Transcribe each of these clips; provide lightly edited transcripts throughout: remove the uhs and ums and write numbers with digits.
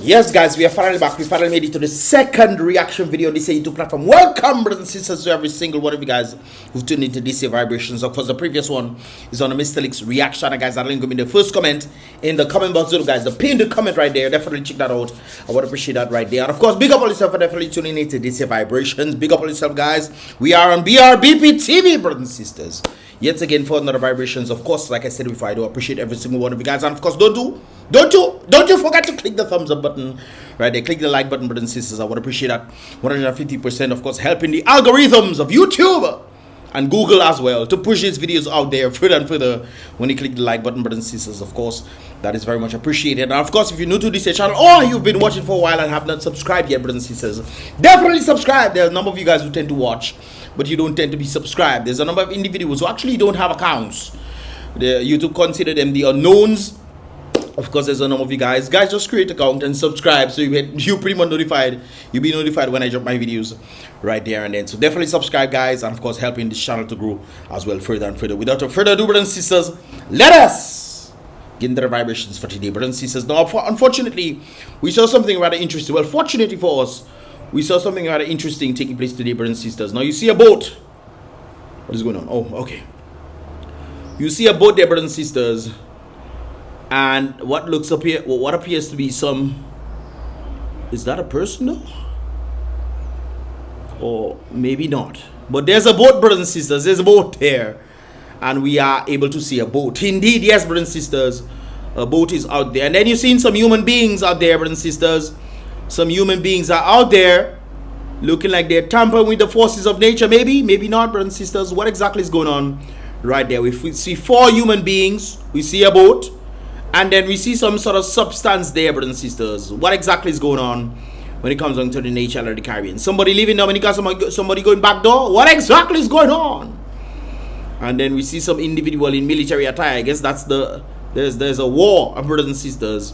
Yes, guys, we are finally back. We finally made it to the second reaction video on this YouTube platform. Welcome, brothers and sisters, to every single one of you guys who've tuned into this vibrations. Of course, the previous one is on the Mr. Leaks reaction. And guys, that link will be in the first comment in the comment box, guys. The pinned comment right there. Definitely check that out. I would appreciate that right there. And of course, big up on yourself for definitely tuning into this vibrations. Big up on yourself, guys. We are on BrBpTV, brothers and sisters. Yet again for another vibrations. Of course, like I said before, I do appreciate every single one of you guys. And of course, don't you forget to click the thumbs up button right there. Click the like button, brothers and sisters. I would appreciate that 150%. Of course, helping the algorithms of YouTube and Google as well to push these videos out there further and further. When you click the like button, brothers and sisters, of course, that is very much appreciated. And of course, if you're new to this channel or you've been watching for a while and have not subscribed yet, brothers and sisters, definitely subscribe. There's a number of you guys who tend to watch, but you don't tend to be subscribed. There's a number of individuals who actually don't have accounts. YouTube consider them the unknowns. Of course, there's a number of you guys just create an account and subscribe, so you pretty much notified. You'll be notified when I drop my videos right there and then. So definitely subscribe, guys, and of course helping this channel to grow as well further and further. Without further ado, brothers and sisters, let us get into the vibrations for today, brothers and sisters. Now, unfortunately, we saw something rather interesting. Well, fortunately for us, we saw something rather interesting taking place today, brothers and sisters. Now, you see a boat. What is going on? Oh, okay. You see a boat there, brothers and sisters. And what appears to be some, is that a person though? Or maybe not. But there's a boat, brothers and sisters. There's a boat there. And we are able to see a boat. Indeed, yes, brothers and sisters. A boat is out there. And then you've seen some human beings out there, brothers and sisters. Some human beings are out there looking like they're tampering with the forces of nature. Maybe, maybe not, brothers and sisters. What exactly is going on right there? We see 4 human beings. We see a boat. And then we see some sort of substance there, brothers and sisters. What exactly is going on when it comes on to the nature of the Caribbean? Somebody leaving Dominica, somebody going back door. What exactly is going on? And then we see some individual in military attire. I guess that's there's a war, brothers and sisters.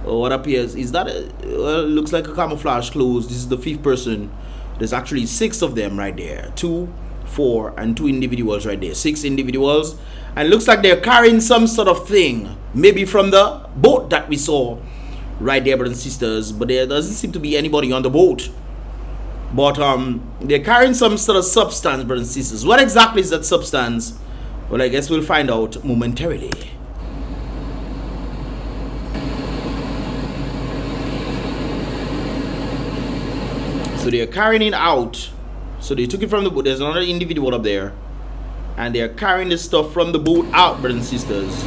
What appears is that well, it looks like a camouflage clothes. This is the 5th person. There's actually 6 of them right there. 2, 4, and 2 individuals right there. 6 individuals. And it looks like they're carrying some sort of thing, maybe from the boat that we saw right there, brothers and sisters. But there doesn't seem to be anybody on the boat. But they're carrying some sort of substance, brothers and sisters. What exactly is that substance? Well, I guess we'll find out momentarily. So they're carrying it out. So they took it from the boat. There's another individual up there. And they're carrying the stuff from the boat out, brothers and sisters.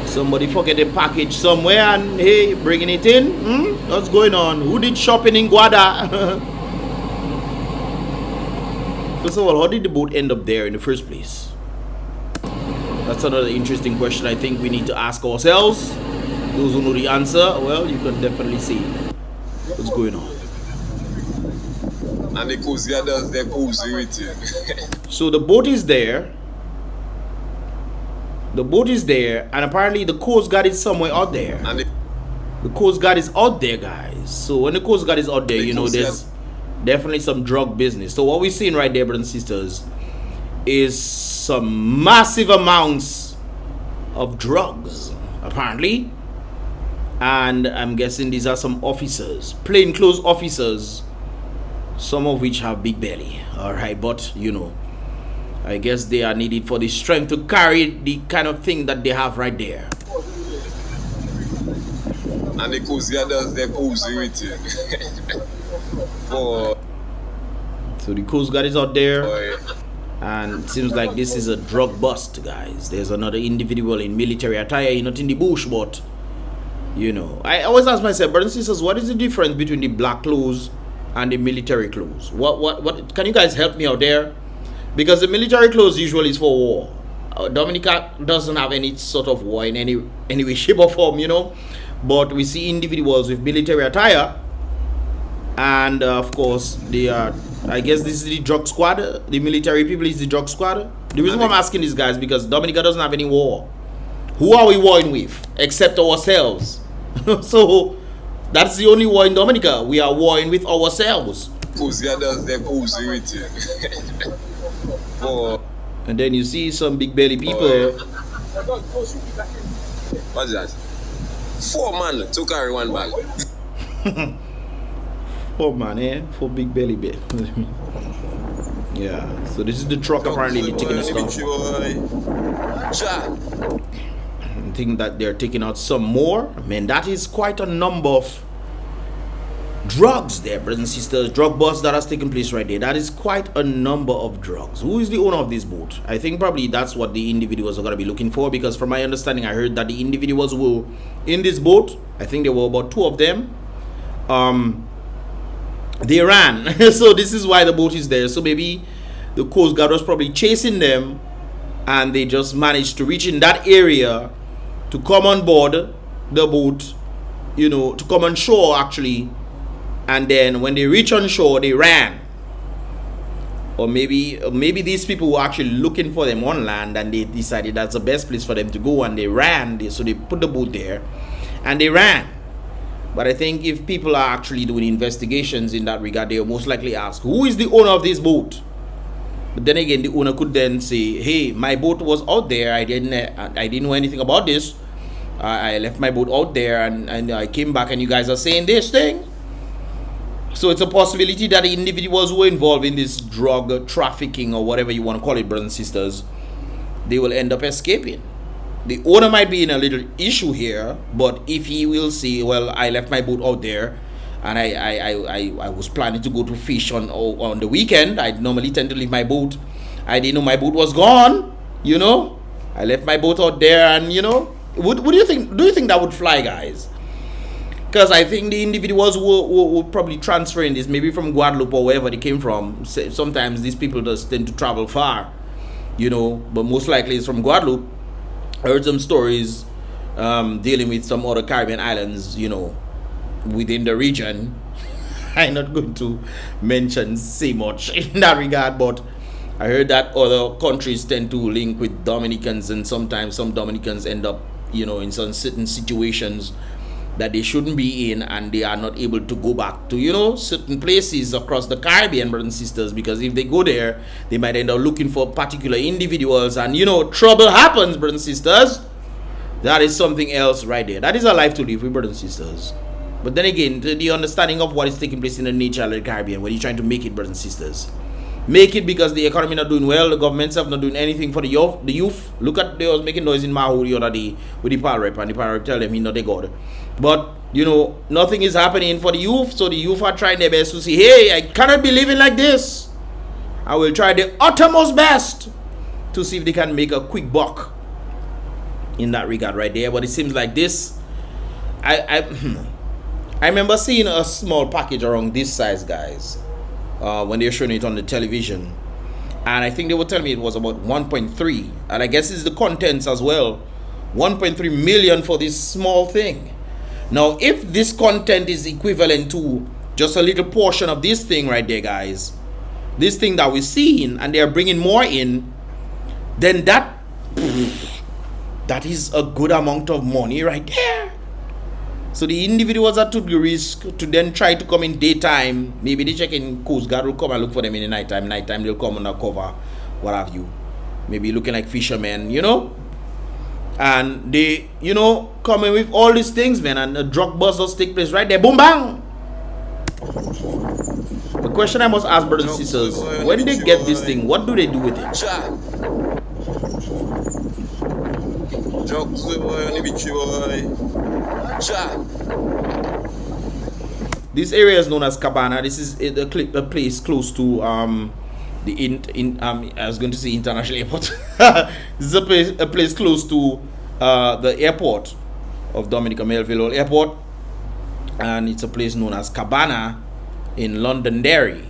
Somebody forget the package somewhere and hey, bringing it in. What's going on? Who did shopping in Guada? First of all, how did the boat end up there in the first place? That's another interesting question I think we need to ask ourselves. Those who know the answer, well, you can definitely see what's going on. And the Coast Guard does their cozy with you. So the boat is there. The boat is there, and apparently the Coast Guard is somewhere out there. And the Coast Guard is out there, guys. So when the Coast Guard is out there, you know, there's definitely some drug business. So what we're seeing right there, brothers and sisters, is some massive amounts of drugs, apparently. And I'm guessing these are some officers, plainclothes officers, some of which have big belly. All right, but you know, I guess they are needed for the strength to carry the kind of thing that they have right there. And the Coast Guard does their cozy with you. So the Coast Guard is out there. And it seems like this is a drug bust, guys. There's another individual in military attire, not in the bush, but you know, I always ask myself, brothers and sisters, what is the difference between the black clothes and the military clothes? What can you guys help me out there? Because the military clothes usually is for war. Dominica doesn't have any sort of war in any way, shape or form, you know. But we see individuals with military attire, and of course they are, I guess this is the drug squad. The military people is the drug squad. The reason why I'm asking these guys, because Dominica doesn't have any war. Who are we warring with except ourselves? So that's the only war in Dominica. We are warring with ourselves. Coast Guard does their cozy with you. And then you see some big belly people. What's that? 4 men to carry 1 bag. Oh man, eh? For big belly bit. Yeah. So this is the truck apparently they're taking the stuff. I think that they're taking out some more. Man, that is quite a number of drugs there, brothers and sisters. Drug bust that has taken place right there. That is quite a number of drugs. Who is the owner of this boat? I think probably that's what the individuals are going to be looking for, because from my understanding, I heard that the individuals who were in this boat, I think there were about 2 of them, they ran. So this is why the boat is there. So maybe the Coast Guard was probably chasing them, and they just managed to reach in that area to come on board the boat, you know, to come on shore actually. And then when they reach on shore, they ran. Or maybe these people were actually looking for them on land, and they decided that's the best place for them to go, and they ran. So they put the boat there and they ran. But I think if people are actually doing investigations in that regard, they'll most likely ask, who is the owner of this boat? But then again, the owner could then say, hey, my boat was out there. I didn't know anything about this. I left my boat out there, and I came back, and you guys are saying this thing. So it's a possibility that the individuals who were involved in this drug trafficking, or whatever you want to call it, brothers and sisters, they will end up escaping. The owner might be in a little issue here, but if he will say, well, I left my boat out there, and I was planning to go to fish on the weekend. I normally tend to leave my boat. I didn't know my boat was gone, you know. I left my boat out there, and you know, what do you think? Do you think that would fly, guys? Because I think the individuals who probably transferring this, maybe from Guadeloupe or wherever they came from. Sometimes these people just tend to travel far, you know, but most likely it's from Guadeloupe. I heard some stories dealing with some other Caribbean islands, you know, within the region. I'm not going to say much in that regard, but I heard that other countries tend to link with Dominicans, and sometimes some Dominicans end up, you know, in some certain situations that they shouldn't be in, and they are not able to go back to, you know, certain places across the Caribbean, brothers and sisters, because if they go there, they might end up looking for particular individuals, and you know, trouble happens, brothers and sisters. That is something else right there. That is a life to live with, brothers and sisters. But then again, the understanding of what is taking place in the nature of the Caribbean, when you're trying to make it, brothers and sisters, make it because the economy not doing well, the governments have not doing anything for the youth. Look at, they was making noise in Mahu the other day with the power rep, and the power rep tell them he not a god. But you know, nothing is happening for the youth, so the youth are trying their best to say, hey, I cannot be living like this. I will try the uttermost best to see if they can make a quick buck in that regard right there. But it seems like this, I remember seeing a small package around this size, guys, when they're showing it on the television, and I think they were telling me it was about 1.3, and I guess it's the contents as well. 1.3 million for this small thing. Now, if this content is equivalent to just a little portion of this thing right there, guys, this thing that we're seeing, and they're bringing more in, then that is a good amount of money right there. So the individuals that took the risk to then try to come in daytime, maybe they check in Coast Guard will come and look for them in the nighttime. Nighttime they'll come undercover, what have you. Maybe looking like fishermen, you know. And they, you know, coming with all these things, man, and the drug bust does take place right there. Boom, bang! The question I must ask, brothers and sisters, when they get this thing, what do they do with it? This area is known as Cabana. This is a place close to I was going to say international airport. This is a place close to the airport of Dominica Melville Airport, and it's a place known as Cabana in Londonderry.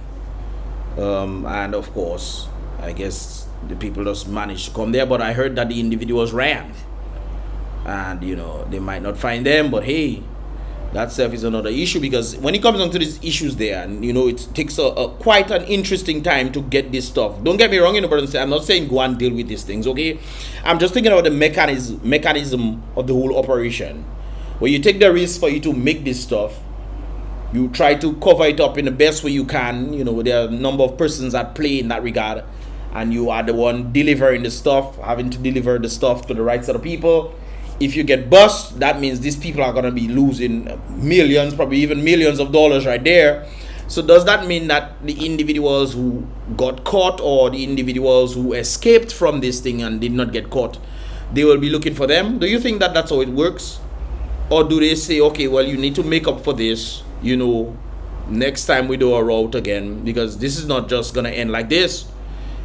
And of course, I guess the people just managed to come there, but I heard that the individuals ran, and you know, they might not find them, but hey, that self is another issue, because when it comes onto these issues there, and you know, it takes quite an interesting time to get this stuff. Don't get me wrong, you know, brothers. I'm not saying go and deal with these things, okay? I'm just thinking about the mechanism of the whole operation. Where you take the risk for you to make this stuff, you try to cover it up in the best way you can. You know, there are a number of persons at play in that regard, and you are the one delivering the stuff, having to deliver the stuff to the right set of people. if you get bust, that means these people are going to be losing millions, probably even millions of dollars right there. So does that mean that the individuals who got caught or the individuals who escaped from this thing and did not get caught, they will be looking for them? Do you think that that's how it works? Or do they say, okay, well, you need to make up for this, you know, next time we do a route again, because this is not just going to end like this.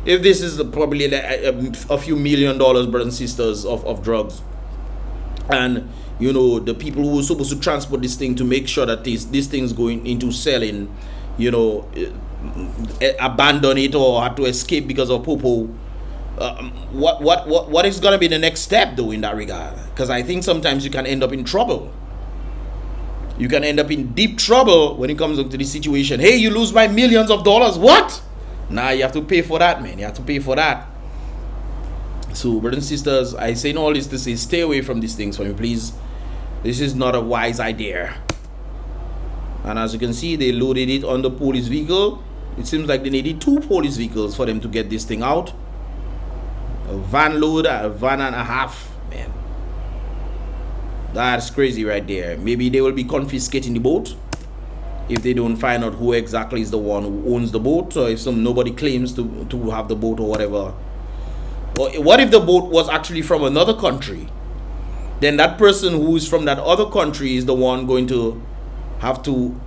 If this is probably a few $1 million, brothers and sisters, of drugs, and you know, the people who are supposed to transport this thing to make sure that this thing's going into selling, you know, abandon it or had to escape because of popo. What is gonna be the next step though in that regard? Because I think sometimes you can end up in trouble. You can end up in deep trouble when it comes to this situation. Hey, you lose by millions of dollars. What? Nah, you have to pay for that, man. You have to pay for that. So, brothers and sisters, I say all this to say, stay away from these things for me, please. This is not a wise idea. And as you can see, they loaded it on the police vehicle. It seems like they needed 2 police vehicles for them to get this thing out. A van load, a van and a half, man. That's crazy right there. Maybe they will be confiscating the boat if they don't find out who exactly is the one who owns the boat, or if nobody claims to have the boat or whatever. Or what if the boat was actually from another country? Then that person who is from that other country is the one going to have to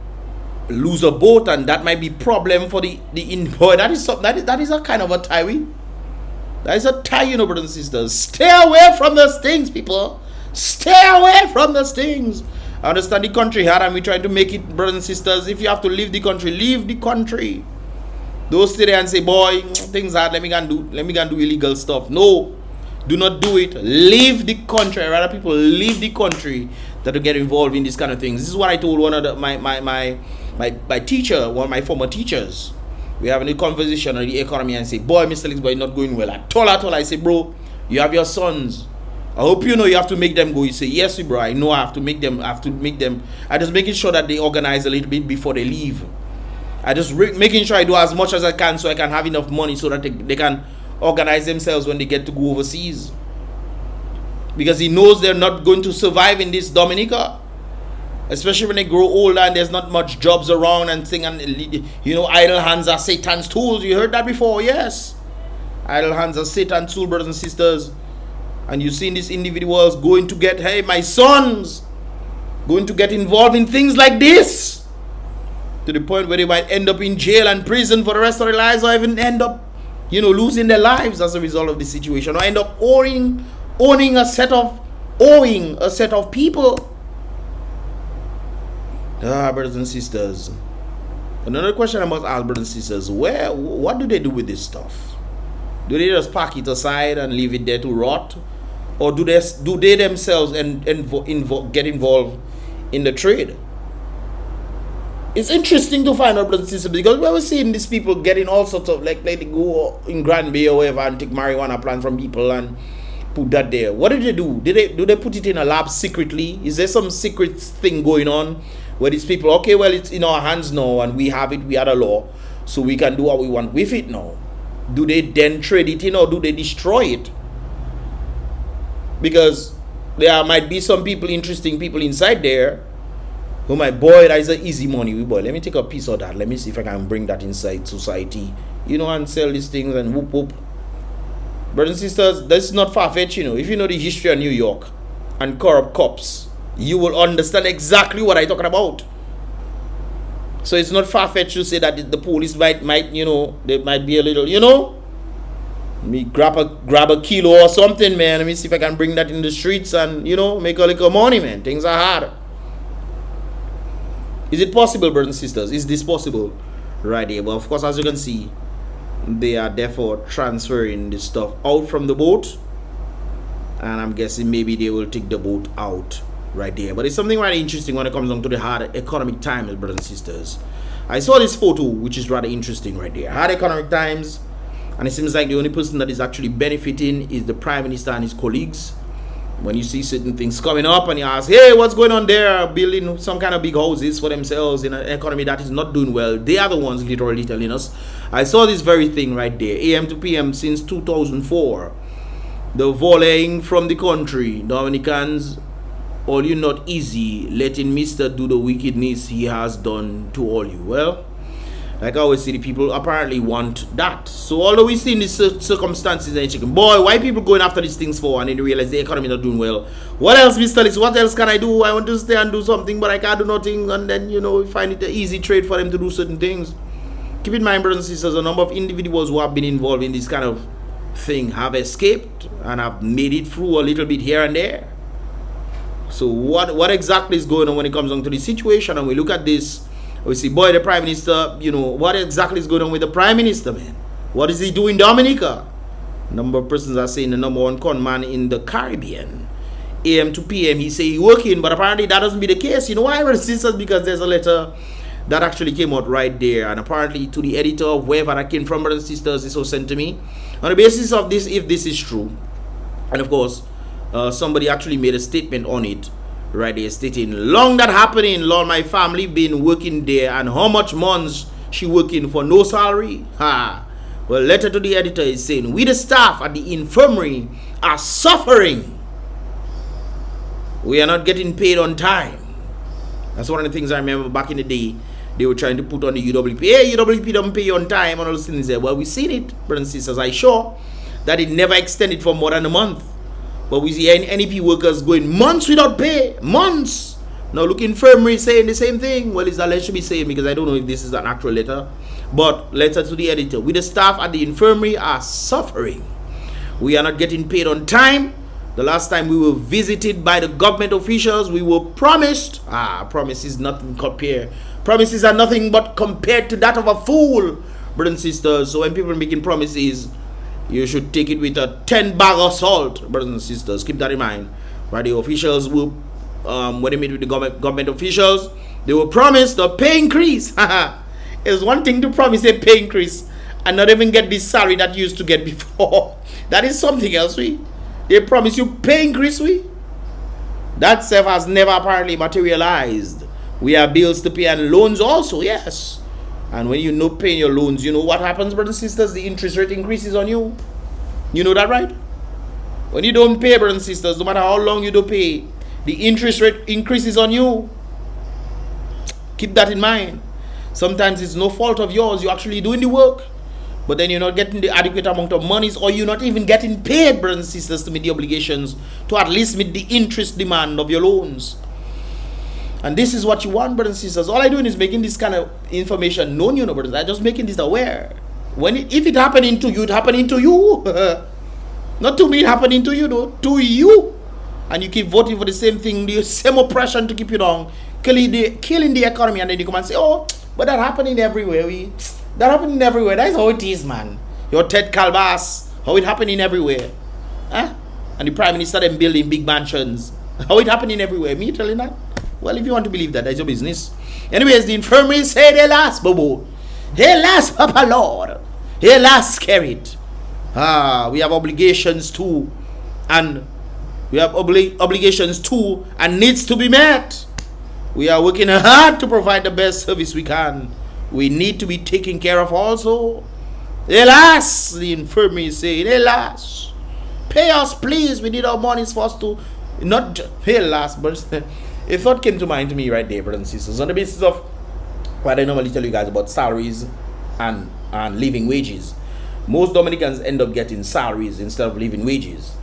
lose a boat, and that might be problem for the boy. That is something that is a kind of a tie. That is a tie, you know, brothers and sisters. Stay away from those things, people. Stay away from those things. I understand the country hard, and we trying to make it, brothers and sisters. If you have to leave the country, leave the country. Don't stay there and say, boy, things hard, let me go and do illegal stuff. No, do not do it. Leave the country. Rather, people leave the country than to get involved in these kind of things. This is what I told one of my teacher, one of my former teachers. We having a conversation on the economy and say, boy, Mr. Lex, boy, not going well. I told her, I say, bro, you have your sons. I hope you know you have to make them go. You say, yes, bro, I know I have to make them. I just making sure that they organize a little bit before they leave. I just making sure I do as much as I can so I can have enough money so that they can organize themselves when they get to go overseas. Because he knows they're not going to survive in this Dominica. Especially when they grow older and there's not much jobs around and thing, and you know, idle hands are Satan's tools. You heard that before? Yes. Idle hands are Satan's tools, brothers and sisters. And you seen these individuals going to get, hey, my sons, going to get involved in things like this, to the point where they might end up in jail and prison for the rest of their lives, or even end up, you know, losing their lives as a result of this situation, or end up owing a set of people. Brothers and sisters. Another question I must ask, brothers and sisters, what do they do with this stuff? Do they just pack it aside and leave it there to rot? Or do they themselves get involved in the trade? It's interesting to find out, brothers and sisters, because we're seeing these people getting all sorts of, like they go in Grand Bay or wherever and take marijuana plant from people and put that there. What do they do? Do they put it in a lab secretly? Is there some secret thing going on where these people, okay, well, it's in our hands now and we have it, we are the law, so we can do what we want with it now? Do they then trade it in, or do they destroy it? Because there might be some people, interesting people inside there who might, boy, that is an easy money. Boy, let me take a piece of that. Let me see if I can bring that inside society, you know, and sell these things and whoop whoop. Brothers and sisters, that's not far-fetched, you know. If you know the history of New York and corrupt cops, you will understand exactly what I'm talking about. So it's not far-fetched to say that the police might, you know, they might be a little, you know, me grab a kilo or something, man. Let me see if I can bring that in the streets and, you know, make a little money, man. Things are hard. Is it possible, brothers and sisters? Is this possible? Right here. But of course, as you can see, they are therefore transferring this stuff out from the boat. And I'm guessing maybe they will take the boat out right there. But it's something rather interesting when it comes down to the hard economic times, brothers and sisters. I saw this photo, which is rather interesting right there. Hard economic times. And it seems like the only person that is actually benefiting is the Prime Minister and his colleagues. When you see certain things coming up and you ask, hey, what's going on there? Building some kind of big houses for themselves in an economy that is not doing well. They are the ones literally telling us. I saw this very thing right there. AM to PM since 2004. The volleying from the country. Dominicans, all you not easy, letting Mr. do the wickedness he has done to all you. Well, like I always see, the people apparently want that. So although we see in these circumstances and chicken, boy, why people going after these things for, and then they realize the economy not doing well. What else, Mr. Lex? What else can I do? I want to stay and do something, but I can't do nothing. And then, you know, we find it an easy trade for them to do certain things. Keep in mind, brothers and sisters, a number of individuals who have been involved in this kind of thing have escaped and have made it through a little bit here and there. So what exactly is going on when it comes down to the situation? And we look at this, we see, boy, the Prime Minister, you know, what exactly is going on with the Prime Minister, man? What is he doing in Dominica? A number of persons are saying the number one con man in the Caribbean. AM to PM, he say he working, but apparently that doesn't be the case. You know why, brothers and sisters? Because there's a letter that actually came out right there, and apparently to the editor of wherever that came from, brothers and sisters, this was sent to me. On the basis of this, if this is true, and of course, somebody actually made a statement on it, right there, stating, long that happening, Lord, my family been working there, and how much months she working for no salary? Ha! Well, letter to the editor is saying, we the staff at the infirmary are suffering. We are not getting paid on time. That's one of the things I remember back in the day. They were trying to put on the UWP. Hey, UWP don't pay you on time, and all those things there. Well, we've seen it, brothers and sisters. I sure that it never extended for more than a month. But we see NEP workers going months without pay. Months. Now look, infirmary saying the same thing. Well, it's that should be saying, because I don't know if this is an actual letter. But letter to the editor. We the staff at the infirmary are suffering. We are not getting paid on time. The last time we were visited by the government officials, we were promised. Promises nothing compared. Promises are nothing but compared to that of a fool, brothers and sisters. So when people are making promises, you should take it with a 10 bag of salt, brothers and sisters. Keep that in mind. Right, the officials will, when they meet with the government officials, they will promise the pay increase. It's one thing to promise a pay increase and not even get the salary that you used to get before. That is something else. They promise you pay increase. That self has never apparently materialized. We have bills to pay and loans also, yes. And when you know paying your loans, you know what happens, brothers and sisters? The interest rate increases on you. You know that, right? When you don't pay, brothers and sisters, no matter how long you don't pay, the interest rate increases on you. Keep that in mind. Sometimes it's no fault of yours. You're actually doing the work, but then you're not getting the adequate amount of monies, or you're not even getting paid, brothers and sisters, to meet the obligations, to at least meet the interest demand of your loans. And this is what you want, brothers and sisters. All I'm doing is making this kind of information known, you know, brothers. I'm just making this aware. If it happening to you, it happening to you. Not to me, it happening to you, though. To you. And you keep voting for the same thing, the same oppression to keep you down, killing the economy, and then you come and say, oh, but that happening everywhere. That happening everywhere. That's how it is, man. Your Ted Calvas, how it happening everywhere. Huh? And the Prime Minister them building big mansions. How it happening everywhere. Me telling that? Well, if you want to believe that, that's your business. Anyways, the infirmary say they last, Bobo. They last, Papa Lord. They last, SKERRIT. We have obligations too. And we have obligations too, and needs to be met. We are working hard to provide the best service we can. We need to be taken care of also. Alas, the infirmary say, alas, pay us, please. We need our monies for us to not alas, but a thought came to mind to me right there, brothers and sisters, on the basis of what I normally tell you guys about salaries and living wages. Most Dominicans end up getting salaries instead of living wages.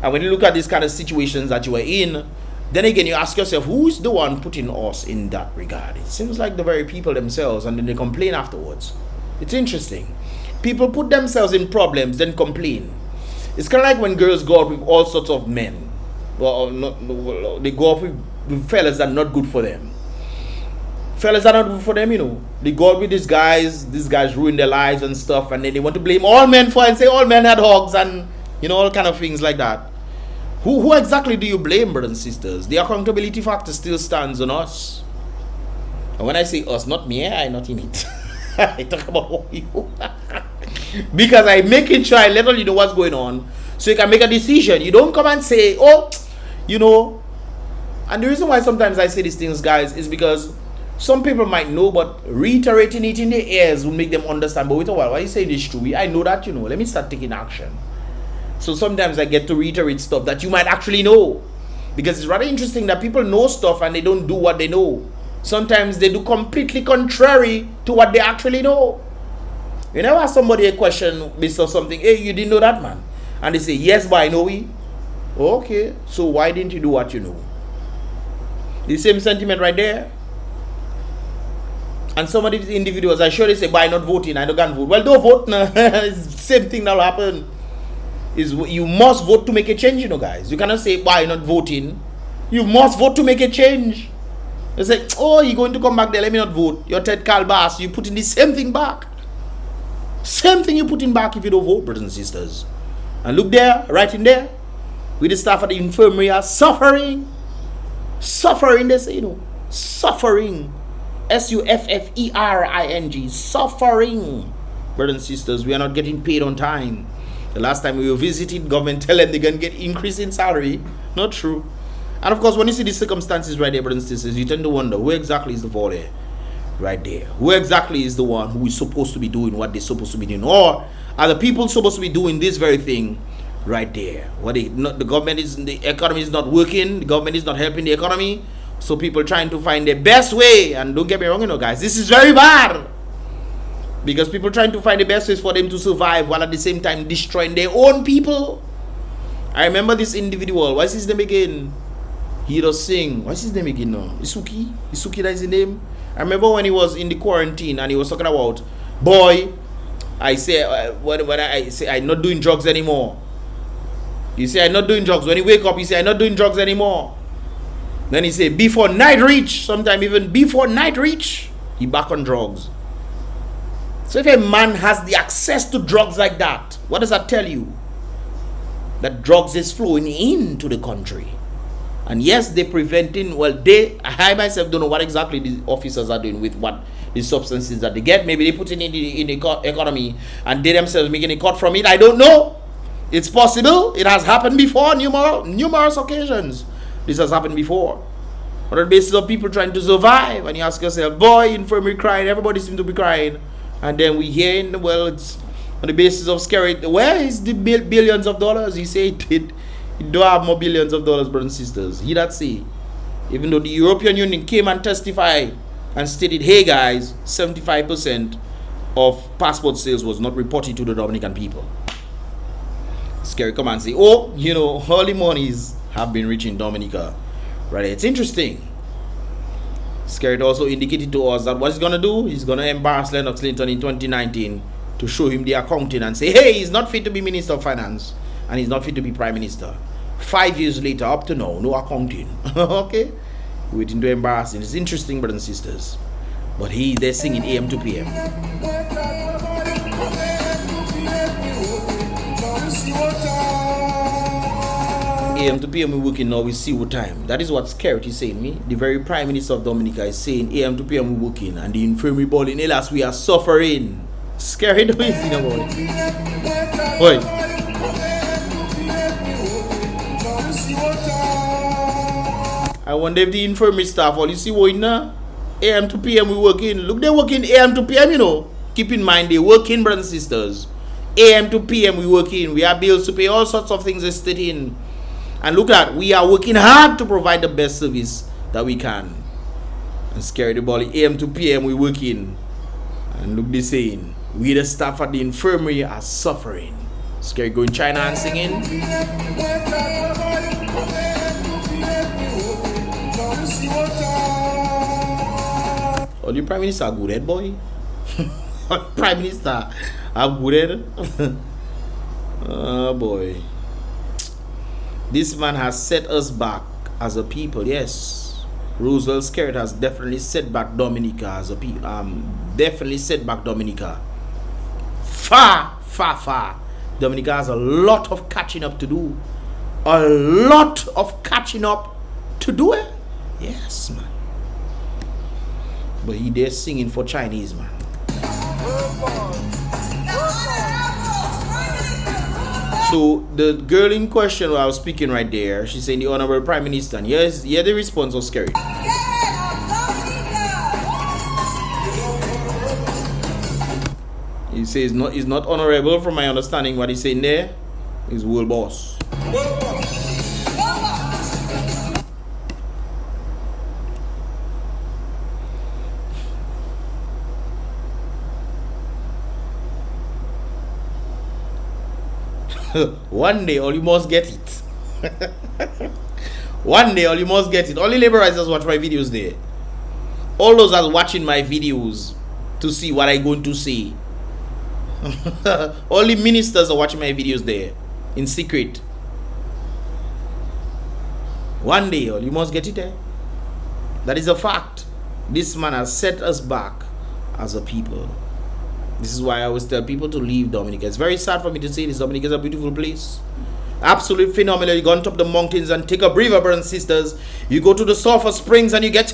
And when you look at these kind of situations that you are in, then again you ask yourself, who's the one putting us in that regard? It seems like the very people themselves, and then they complain afterwards. It's interesting. People put themselves in problems, then complain. It's kind of like when girls go out with all sorts of men. Well, they go out with fellas that are not good for them. Fellas that are not good for them, you know. They go out with these guys ruin their lives and stuff, and then they want to blame all men for it and say all men had hogs and, you know, all kind of things like that. Who exactly do you blame, brothers and sisters? The accountability factor still stands on us. And when I say us, not me, I'm not in it. I talk about you. Because I'm making sure I let you know what's going on, so you can make a decision. You don't come and say, oh, you know. And the reason why sometimes I say these things, guys, is because some people might know, but reiterating it in their ears will make them understand. But wait a while, why are you saying this true? I know that, you know. Let me start taking action. So sometimes I get to reiterate stuff that you might actually know. Because it's rather interesting that people know stuff and they don't do what they know. Sometimes they do completely contrary to what they actually know. You never ask somebody a question based on something, hey, you didn't know that, man. And they say, yes, but I know it. Okay, so why didn't you do what you know? The same sentiment right there. And some of these individuals, I sure they say, by not voting, I don't can vote. Well, don't vote now. It's the same thing that'll happen. Is you must vote to make a change, you know, guys. You cannot say, why not voting? You must vote to make a change. They say, oh, you're going to come back there, let me not vote. You're Ted Calbas, you put in the same thing back. Same thing you put in back if you don't vote, brothers and sisters. And look there, right in there, with the staff at the infirmary are suffering. Suffering, they say, you know. Suffering. SUFFERING. Suffering. Brothers and sisters, we are not getting paid on time. The last time we were visited, government tell them they're going to get increase in salary. Not true. And of course, when you see the circumstances right there, brothers and sisters, you tend to wonder, who exactly is the fault there? Right there. Who exactly is the one who is supposed to be doing what they're supposed to be doing? Or are the people supposed to be doing this very thing right there? What the economy is not working, the government is not helping the economy, so people trying to find the best way. And don't get me wrong, you know, guys, this is very bad. Because people trying to find the best ways for them to survive while at the same time destroying their own people. I remember this individual. What's his name again? He does sing. What's his name again now? Isuki? Isuki, that's his name? I remember when he was in the quarantine and he was talking about, boy, I say, when I say I'm not doing drugs anymore. You say I'm not doing drugs. When he wake up, he say I'm not doing drugs anymore. Then he say, before night reach, sometime even before night reach, he back on drugs. So if a man has the access to drugs like that, what does that tell you? That drugs is flowing into the country. And yes, they're preventing, well, I myself don't know what exactly the officers are doing with what the substances that they get. Maybe they put it in the economy and they themselves making a cut from it. I don't know. It's possible. It has happened before, numerous occasions. This has happened before. On the basis of people trying to survive. And you ask yourself, boy, infirmary crying, everybody seems to be crying. And then we hear, well, it's on the basis of SKERRIT. Where is the billions of dollars? He said it don't have more billions of dollars, brothers and sisters. He that say. Even though the European Union came and testified and stated, hey guys, 75% of passport sales was not reported to the Dominican people. SKERRIT come and say, oh, you know, all the monies have been reaching Dominica. Right? It's interesting. SKERRIT also indicated to us that what he's going to do, he's going to embarrass Lennox Clinton in 2019 to show him the accounting and say, hey, he's not fit to be Minister of Finance and he's not fit to be Prime Minister. 5 years later, up to now, no accounting. Okay? Waiting to embarrass him. It's interesting, brothers and sisters. But they're singing AM to PM. AM to PM we working now, we see what time. That is what SKERRIT is saying me. The very Prime Minister of Dominica is saying AM to PM we working and the infirmary ball in Elas we are suffering. SKERRIT, what is it about? Wait. I wonder if the infirmary staff all you see what now? AM to PM we working. Look, they're working AM to PM, you know. Keep in mind they're working, brothers and sisters. AM to PM we working. We have bills to pay, all sorts of things are stating. And look at, we are working hard to provide the best service that we can. And SKERRIT the ball, AM to PM we working. And look they saying, we the staff at the infirmary are suffering. SKERRIT going China and singing. Oh, the Prime Minister are good head, boy. Prime Minister are good head. Oh boy. This man has set us back as a people, yes. Roosevelt SKERRIT has definitely set back Dominica as a people. Definitely set back Dominica. Far, far, far. Dominica has a lot of catching up to do. A lot of catching up to do it. Yes, man. But he there singing for Chinese, man. So the girl in question who I was speaking right there, she's saying the Honorable Prime Minister. And here's the response of SKERRIT. He says it's not honorable from my understanding what he's saying there. He's world boss. One day, all you must get it. One day, all you must get it. Only laborizers watch my videos there. All those are watching my videos to see what I'm going to say. Only ministers are watching my videos there in secret. One day, all you must get it there. That is a fact. This man has set us back as a people. This is why I always tell people to leave Dominica. It's very sad for me to say this. Dominica is a beautiful place. Absolutely phenomenal. You go on top of the mountains and take a breather, brothers and sisters. You go to the sulfur springs and you get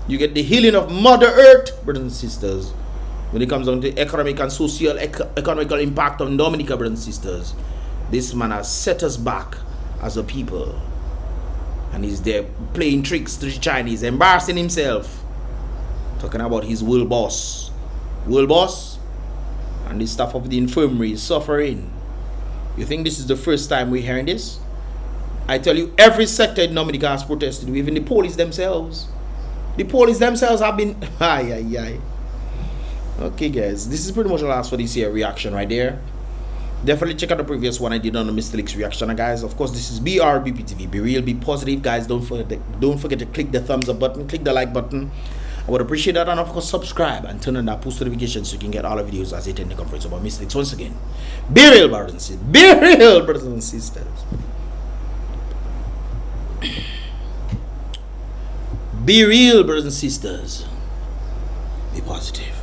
you get the healing of Mother Earth, brothers and sisters. When it comes down to economic and social economical impact on Dominica, brothers and sisters, this man has set us back as a people. And he's there playing tricks to the Chinese, embarrassing himself. Talking about his world boss. World boss? And the staff of the infirmary is suffering. You think this is the first time we're hearing this? I tell you, every sector in Dominica has protested. Even the police themselves. The police themselves have been... Okay, guys. This is pretty much the last for this here reaction right there. Definitely check out the previous one I did on the Mr. Leaks reaction, guys. Of course, this is BrBpTV. Be real, be positive, guys. Don't forget to click the thumbs up button, click the like button. I would appreciate that, and of course subscribe and turn on that post notifications so you can get all the videos as they tend to conference about Mr. Leaks. Once again, be real, brothers and sisters. Be real, brothers and sisters. Be real, brothers and sisters. Be positive.